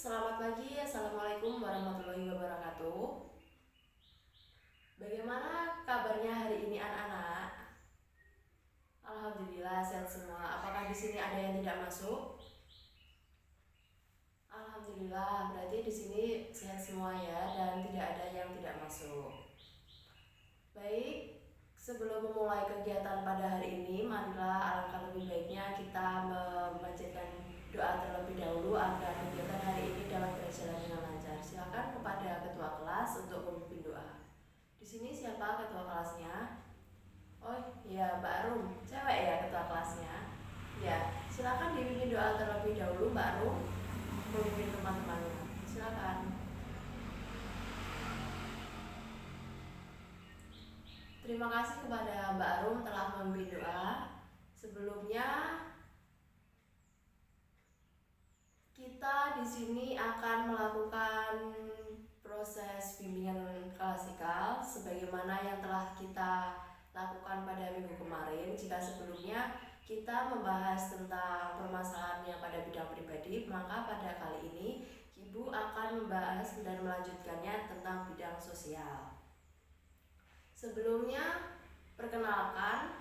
Selamat pagi, Assalamualaikum warahmatullahi wabarakatuh. Bagaimana kabarnya hari ini anak-anak? Alhamdulillah sehat semua. Apakah di sini ada yang tidak masuk? Alhamdulillah, berarti di sini sehat semua ya dan tidak ada yang tidak masuk. Baik, sebelum memulai kegiatan pada hari ini, marilah alangkah lebih baiknya kita memanjatkan doa terlebih dahulu agar kegiatan hari ini dapat berjalan dengan lancar. Silakan kepada ketua kelas untuk memimpin doa. Di sini siapa ketua kelasnya? Oh ya, Mbak Rum, cewek ya ketua kelasnya. Ya, silakan dipimpin doa terlebih dahulu, Mbak Rum, memimpin teman-temannya. Silakan. Terima kasih kepada Mbak Rum telah memimpin doa. Sebelumnya kita di sini akan melakukan proses bimbingan klasikal sebagaimana yang telah kita lakukan pada minggu kemarin. Jika sebelumnya kita membahas tentang permasalahannya pada bidang pribadi, maka pada kali ini Ibu akan membahas dan melanjutkannya tentang bidang sosial. Sebelumnya, perkenalkan,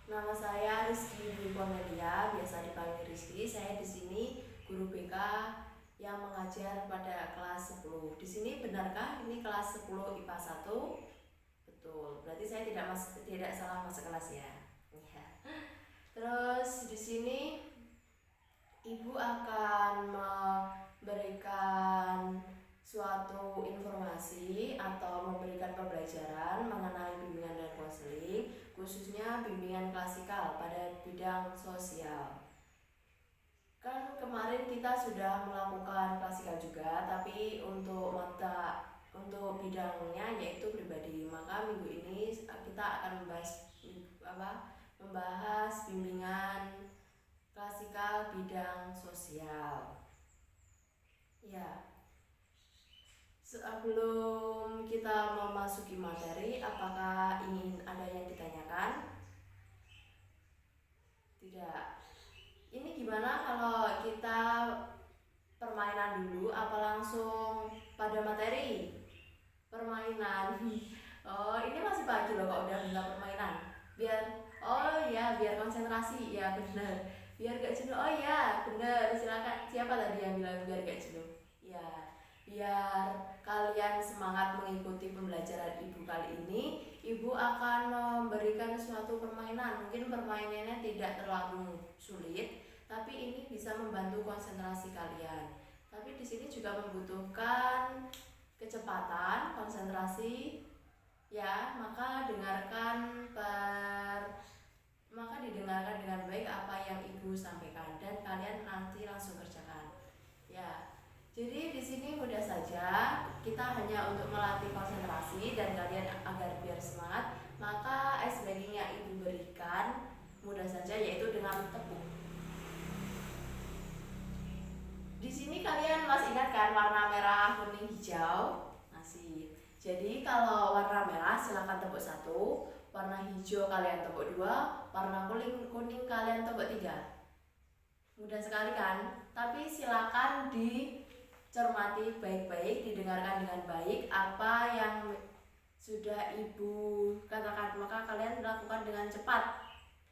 nama saya Rizky Dwi Pomelia, biasa dipanggil Rizky. Saya di sini guru BK yang mengajar pada kelas 10. Di sini benarkah ini kelas 10 IPA 1? Betul. Berarti saya tidak salah masuk kelas ya. Ya. Terus di sini Ibu akan memberikan suatu informasi atau memberikan pembelajaran mengenai bimbingan dan konseling, khususnya bimbingan klasikal pada bidang sosial. Kan kemarin kita sudah melakukan klasikal juga, tapi untuk bidangnya yaitu pribadi. Maka minggu ini kita akan membahas bimbingan klasikal bidang sosial. Ya. Sebelum kita memasuki materi, apakah ingin ada yang ditanyakan? Tidak. Ini gimana kalau kita permainan dulu apa langsung pada materi? Permainan. Oh, ini masih pagi loh kok udah bilang permainan. Biar konsentrasi. Ya benar. Biar gak jenuh. Oh ya, benar. Silakan. Siapa tadi yang bilang biar gak jenuh? Ya. Biar kalian semangat mengikuti pembelajaran Ibu kali ini, Ibu akan memberikan suatu permainan. Mungkin permainannya tidak terlalu sulit, tapi ini bisa membantu konsentrasi kalian. Tapi di sini juga membutuhkan kecepatan, konsentrasi. Ya, maka didengarkan dengan baik apa yang Ibu sampaikan dan kalian nanti langsung kerjakan. Ya. Jadi di sini mudah saja, kita hanya untuk melatih konsentrasi dan kalian agar biar semangat, maka ice breaking yang Ibu berikan mudah saja yaitu dengan tepuk. Di sini kalian masih ingat kan warna merah, kuning, hijau? Masih. Jadi kalau warna merah silakan tepuk 1, warna hijau kalian tepuk 2, warna kuning kalian tepuk 3. Mudah sekali kan? Tapi silakan dicermati baik-baik, didengarkan dengan baik apa yang sudah Ibu katakan, maka kalian lakukan dengan cepat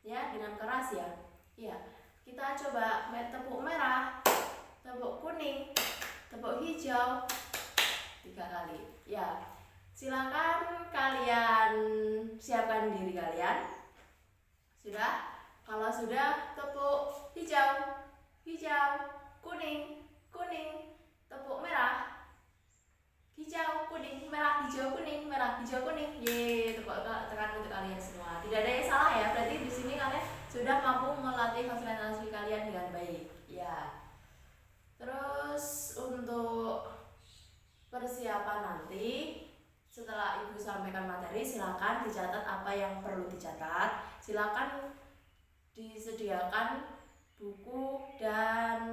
ya, dengan keras ya. Iya. Kita coba tepuk merah, tepuk kuning, tepuk hijau 3 kali. Ya. Silakan kalian siapkan diri kalian. Sudah? Kalau sudah, tepuk hijau, kuning, tepuk merah, hijau, kuning, merah, hijau, kuning, merah, hijau, kuning. Tepuk tekan untuk kalian semua. Tidak ada yang salah ya. Berarti di sini kalian sudah mampu melatih konsentrasi kalian dengan baik. Ya. Terus untuk persiapan nanti, setelah Ibu sampaikan materi, silakan dicatat apa yang perlu dicatat. Silakan disediakan buku dan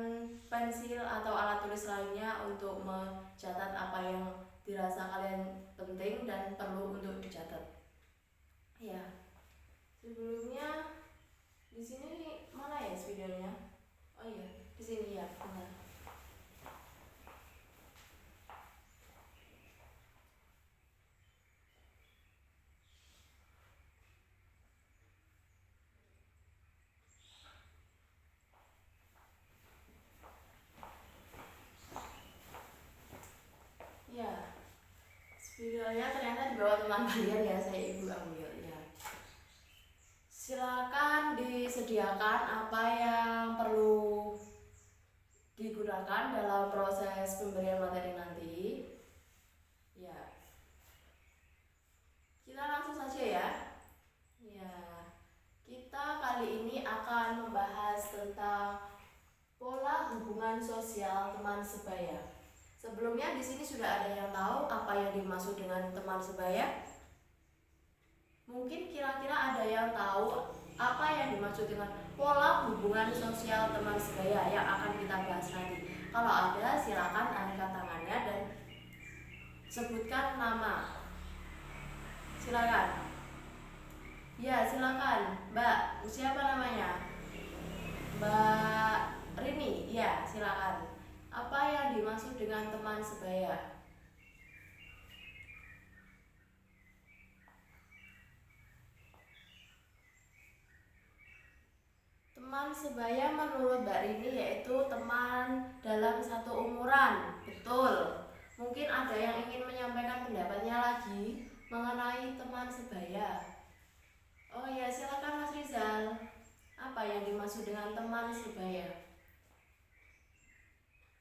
pensil atau alat tulis lainnya untuk mencatat apa yang dirasa kalian penting dan perlu untuk dicatat. Ya. Sebelumnya di sini mana ya videonya? Oh iya, di sini ya, benar. tangan kalian ya, saya ibu ambil ya. Silakan disediakan apa yang perlu digunakan dalam proses pemberian materi nanti. Ya, kita langsung saja ya. Ya, kita kali ini akan membahas tentang pola hubungan sosial teman sebaya. Sebelumnya di sini sudah ada yang tahu apa yang dimaksud dengan teman sebaya? Mungkin kira-kira ada yang tahu apa yang dimaksud dengan pola hubungan sosial teman sebaya yang akan kita bahas nanti. Kalau ada, silakan angkat tangannya dan sebutkan nama. Silakan. Ya, silakan. Mbak, siapa namanya? Mbak Rini. Ya, silakan. Apa yang dimaksud dengan teman sebaya? Teman sebaya menurut Mbak Rini yaitu teman dalam satu umuran. Betul. Mungkin ada yang ingin menyampaikan pendapatnya lagi mengenai teman sebaya. Oh ya, silakan Mas Rizal. Apa yang dimaksud dengan teman sebaya?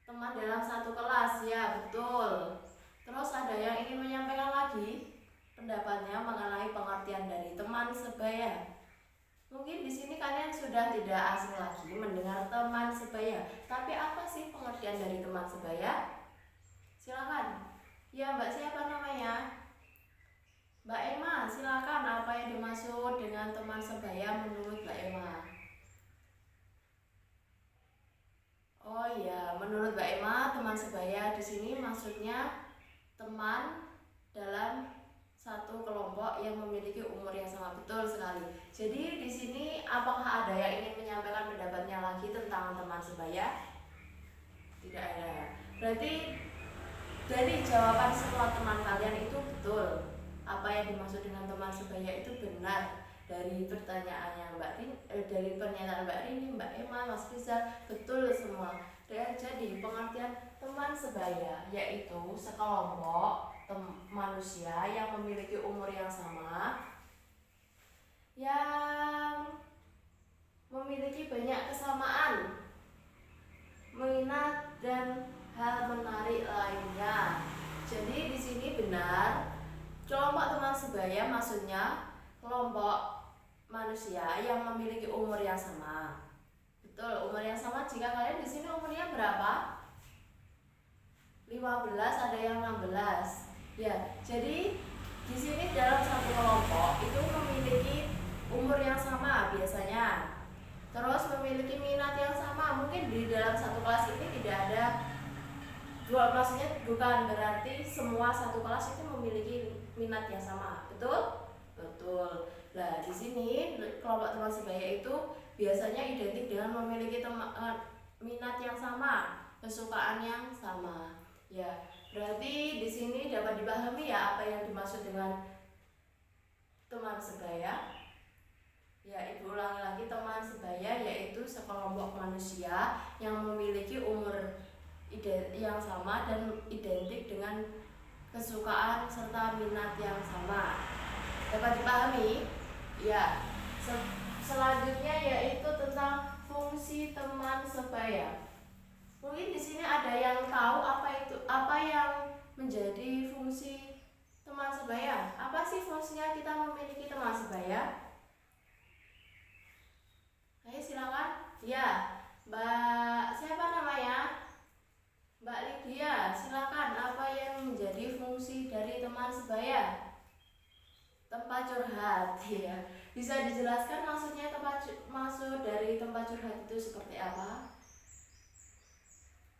Teman dalam satu kelas, ya betul. Terus ada yang ingin menyampaikan lagi pendapatnya mengenai pengertian dari teman sebaya. Mungkin di sini kalian sudah tidak asing lagi mendengar teman sebaya. Tapi apa sih pengertian dari teman sebaya? Silakan. Ya, Mbak siapa namanya? Mbak Emma, silakan. Apa yang dimaksud dengan teman sebaya menurut Mbak Emma? Oh iya, menurut Mbak Emma, teman sebaya di sini maksudnya teman dalam satu kelompok yang memiliki umur yang sama. Betul sekali. Jadi di sini apakah ada yang ingin menyampaikan pendapatnya lagi tentang teman sebaya? Tidak ada. Berarti dari jawaban semua teman kalian itu betul. Apa yang dimaksud dengan teman sebaya itu benar. Dari pertanyaannya dari pernyataan Mbak Rini, Mbak Emma, Mas Rizal, betul semua. Dan jadi pengertian teman sebaya yaitu sekelompok manusia yang memiliki umur yang sama, yang memiliki banyak kesamaan, minat dan hal menarik lainnya. Jadi di sini benar, kelompok teman sebaya maksudnya kelompok manusia yang memiliki umur yang sama. Betul, umur yang sama. Jika kalian di sini umurnya berapa? 15, ada yang 16. Ya, jadi di sini dalam satu kelompok itu memiliki umur yang sama biasanya. Terus memiliki minat yang sama. Mungkin di dalam satu kelas ini tidak ada maksudnya bukan berarti semua satu kelas itu memiliki minat yang sama. Betul? Betul. Nah, di sini kelompok teman sebaya itu biasanya identik dengan memiliki minat yang sama, kesukaan yang sama. Ya, berarti di sini dapat dipahami ya apa yang dimaksud dengan teman sebaya. Ya, Ibu ulangi lagi, teman sebaya yaitu sekelompok manusia yang memiliki umur yang sama dan identik dengan kesukaan serta minat yang sama. Dapat dipahami? Ya. Selanjutnya yaitu tentang fungsi teman sebaya. Mungkin di sini ada yang tahu apa yang menjadi fungsi teman sebaya. Apa sih fungsinya kita memiliki teman sebaya? Ayo silakan. Ya, Mbak siapa namanya? Mbak Lydia, silakan. Apa yang menjadi fungsi dari teman sebaya? Tempat curhat, ya. Bisa dijelaskan maksudnya maksud dari tempat curhat itu seperti apa?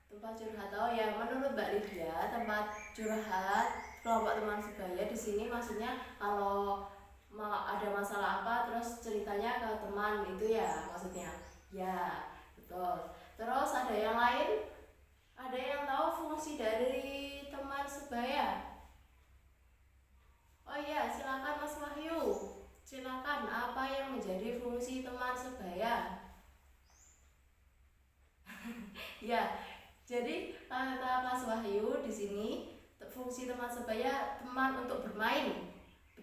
Tempat curhat, oh ya, menurut Mbak Lydia, tempat curhat kelompok teman sebaya di sini maksudnya kalau ada masalah apa terus ceritanya ke teman itu ya maksudnya. Ya, betul. Terus ada yang lain? Ada yang tahu fungsi dari teman sebaya? Oh iya, silakan Mas Wahyu. Silakan, apa yang menjadi fungsi teman sebaya? Ya, jadi kata Mas Wahyu di sini fungsi teman sebaya teman untuk bermain.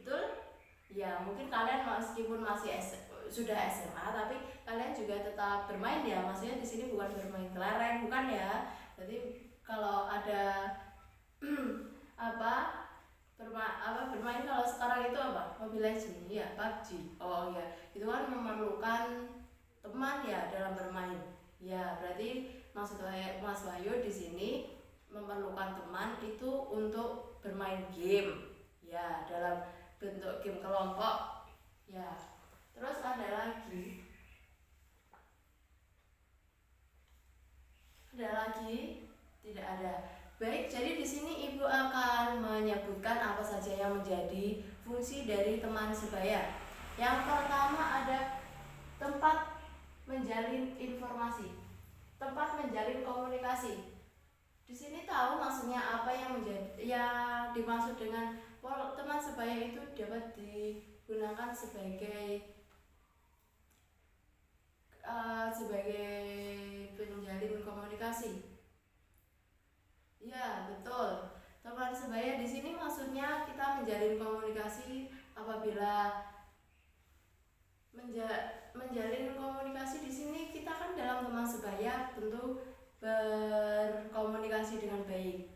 betul? Ya, mungkin kalian meskipun masih sudah SMA tapi kalian juga tetap bermain ya. Maksudnya di sini bukan bermain kelereng, bukan ya. Jadi kalau ada apa bermain kalau sekarang itu apa? Mobile Legends ya, PUBG. Oh ya, itu kan memerlukan teman ya dalam bermain. Ya, berarti maksud Mas Wahyu di sini memerlukan teman itu untuk bermain game. Ya, dalam bentuk game kelompok. Ya. Terus ada lagi. Ada lagi? Tidak ada. Baik, jadi di sini Ibu akan menyebutkan apa saja yang menjadi fungsi dari teman sebaya. Yang pertama ada tempat menjalin informasi, tempat menjalin komunikasi. Di sini tahu maksudnya apa yang dimaksud dengan teman sebaya itu dapat digunakan sebagai penjalin komunikasi. Ya, betul. Teman sebaya di sini maksudnya kita menjalin komunikasi apabila menjalin komunikasi di sini kita kan dalam teman sebaya tentu berkomunikasi dengan baik.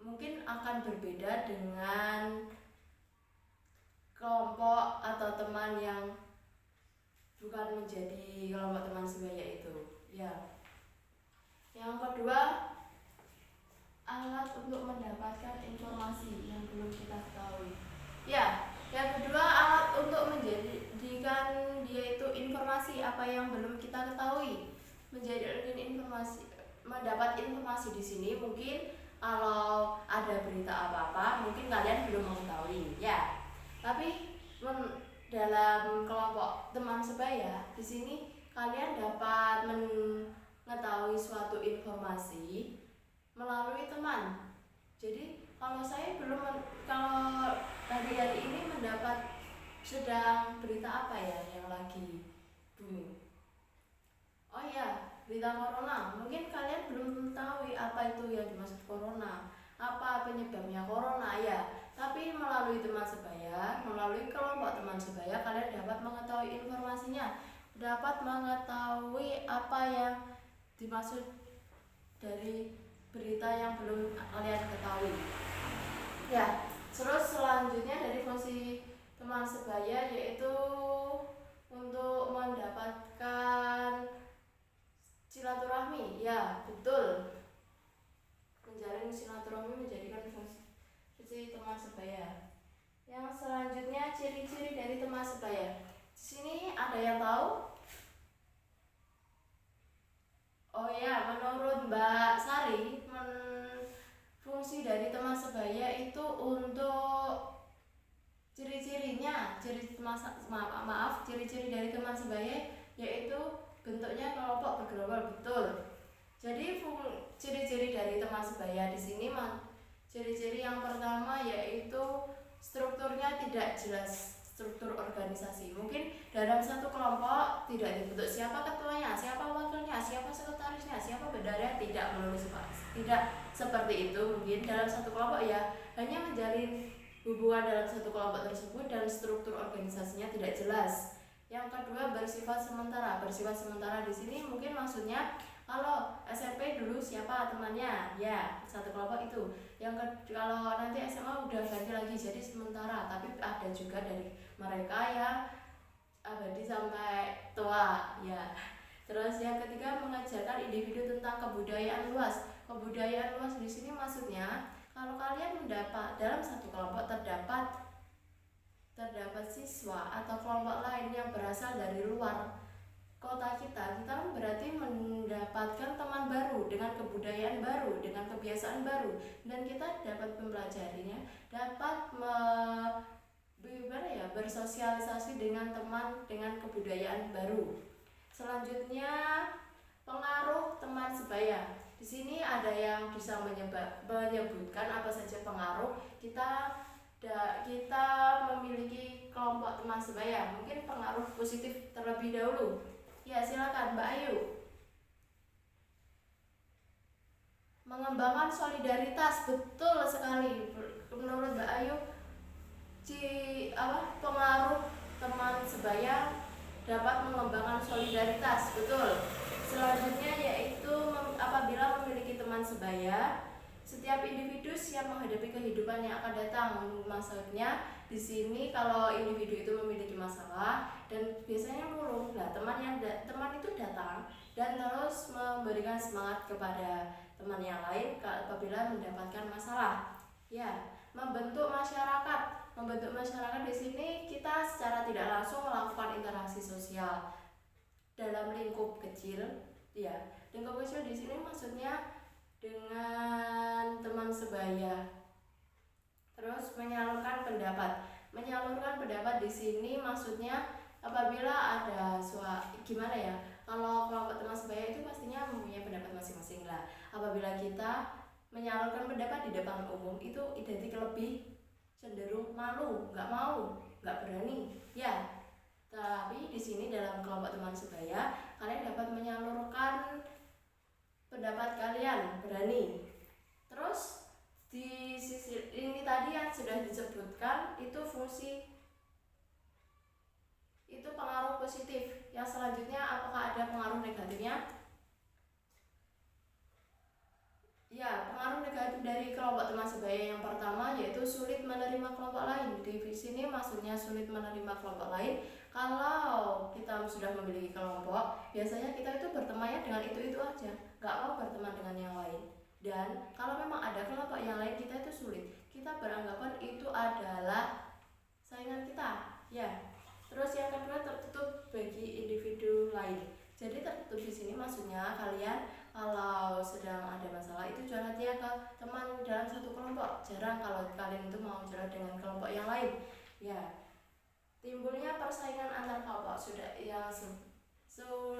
Mungkin akan berbeda dengan kelompok atau teman yang bukan menjadi kelompok teman sebaya itu. Ya. Yang kedua, alat untuk mendapatkan informasi yang belum kita ketahui. Ya, yang kedua alat untuk menjadikan dia itu informasi apa yang belum kita ketahui. Menjadikan informasi, mendapat informasi di sini mungkin kalau ada berita apa-apa mungkin kalian belum mengetahui, ya. Tapi dalam kelompok teman sebaya di sini kalian dapat mengetahui suatu informasi melalui teman. Jadi kalau saya kalau hari ini mendapat sedang berita apa ya yang lagi booming? Oh ya, berita corona. Mungkin kalian belum tahu apa itu yang dimaksud corona, apa penyebabnya corona ya. Tapi melalui teman sebaya, melalui kelompok teman sebaya kalian dapat mengetahui informasinya, dapat mengetahui apa yang dimaksud dari berita yang belum kalian ketahui. Ya, terus selanjutnya dari fungsi teman sebaya yaitu untuk mendapatkan silaturahmi. Ya, betul. Menjalin silaturahmi menjadikan fungsi teman sebaya. Yang selanjutnya ciri-ciri dari teman sebaya. Di sini ada yang tahu? Oh ya, menurut Mbak Sari, fungsi dari teman sebaya itu untuk ciri-cirinya, ciri-ciri dari teman sebaya yaitu bentuknya kelompok bergerombol, betul. Jadi ciri-ciri dari teman sebaya di sini ciri-ciri yang pertama yaitu strukturnya tidak jelas. Struktur organisasi mungkin dalam satu kelompok tidak dibentuk siapa ketuanya, siapa wakilnya, siapa sekretarisnya, siapa bendahara, tidak seperti itu. Mungkin dalam satu kelompok ya hanya menjalin hubungan dalam satu kelompok tersebut dan struktur organisasinya tidak jelas. Yang kedua bersifat sementara. Bersifat sementara di sini mungkin maksudnya kalau SMP dulu siapa temannya, ya satu kelompok itu. Kalau nanti SMA udah ganti lagi jadi sementara, tapi ada juga dari mereka yang abadi sampai tua, ya. Terus yang ketiga mengajarkan individu tentang kebudayaan luas. Kebudayaan luas di sini maksudnya kalau kalian mendapat dalam satu kelompok terdapat siswa atau kelompok lain yang berasal dari luar kota kita berarti mendapatkan teman baru dengan kebudayaan baru, dengan kebiasaan baru, dan kita dapat mempelajarinya, dapat bersosialisasi dengan teman dengan kebudayaan baru. Selanjutnya pengaruh teman sebaya. Di sini ada yang bisa menyebutkan apa saja pengaruh kita memiliki kelompok teman sebaya. Mungkin pengaruh positif terlebih dahulu. Ya, silakan Mbak Ayu. Mengembangkan solidaritas, betul sekali. Menurut Mbak Ayu, Pengaruh teman sebaya dapat mengembangkan solidaritas. Betul. Selanjutnya yaitu apabila memiliki teman sebaya, setiap individu siap menghadapi kehidupan yang akan datang. Maksudnya di sini kalau individu itu memiliki masalah dan biasanya murung, nah teman itu datang dan terus memberikan semangat kepada teman yang lain apabila mendapatkan masalah. Ya, membentuk masyarakat. Membentuk masyarakat di sini kita secara tidak langsung melakukan interaksi sosial dalam lingkup kecil. Ya, lingkup kecil di sini maksudnya dengan teman sebaya. Terus menyalurkan pendapat. Menyalurkan pendapat di sini maksudnya apabila ada gimana ya? Kalau kelompok teman sebaya itu pastinya mempunyai pendapat masing-masing lah. Apabila kita menyalurkan pendapat di depan umum itu identik lebih cenderung malu, nggak mau, nggak berani. Ya, tapi di sini dalam kelompok teman sebaya kalian dapat menyalurkan pendapat kalian, berani. Terus di sisi ini tadi yang sudah disebutkan itu fungsi, itu pengaruh positif. Yang selanjutnya apakah ada pengaruh negatifnya? Ya, pengaruh negatif dari kelompok teman sebaya yang pertama yaitu sulit menerima kelompok lain. Di sini maksudnya sulit menerima kelompok lain. Kalau kita sudah memiliki kelompok, biasanya kita itu bertemannya dengan itu aja, nggak mau berteman dengan yang lain. Dan kalau memang ada kelompok yang lain, kita itu sulit. Kita beranggapan itu adalah saingan kita. Ya. Terus yang kedua tertutup bagi individu lain. Jadi tertutup di sini maksudnya kalian kalau sedang ada masalah itu curhat ya ke teman dalam satu kelompok. Jarang kalau kalian itu mau curhat dengan kelompok yang lain. Ya, timbulnya persaingan antar kelompok sudah yang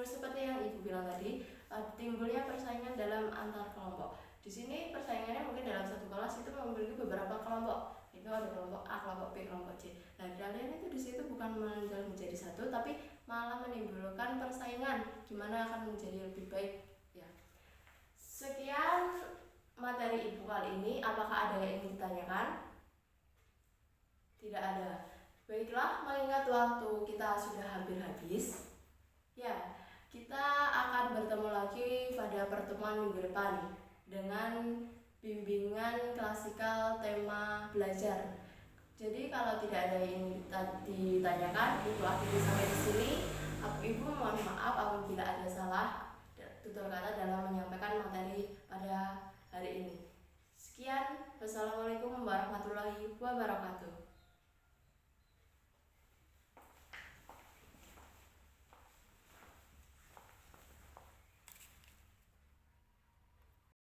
seperti yang ibu bilang tadi, timbulnya persaingan dalam antar kelompok. Di sini persaingannya mungkin dalam satu kelas itu memiliki beberapa kelompok. Itu ada kelompok A, kelompok B, kelompok C. Nah, kalian itu di situ bukan menjadi satu, tapi malah menimbulkan persaingan. Gimana akan menjadi lebih baik? Ya. Sekian materi ibu kali ini. Apakah ada yang ingin ditanyakan? Tidak ada. Baiklah, mengingat waktu kita sudah hampir habis. Ya, kita akan bertemu lagi pada pertemuan minggu depan dengan bimbingan klasikal tema belajar. Jadi kalau tidak ada yang ditanyakan, ibu akhiri sampai di sini. Ibu mohon maaf apabila ada salah tutur kata dalam menyampaikan materi pada hari ini. Sekian, wassalamualaikum warahmatullahi wabarakatuh.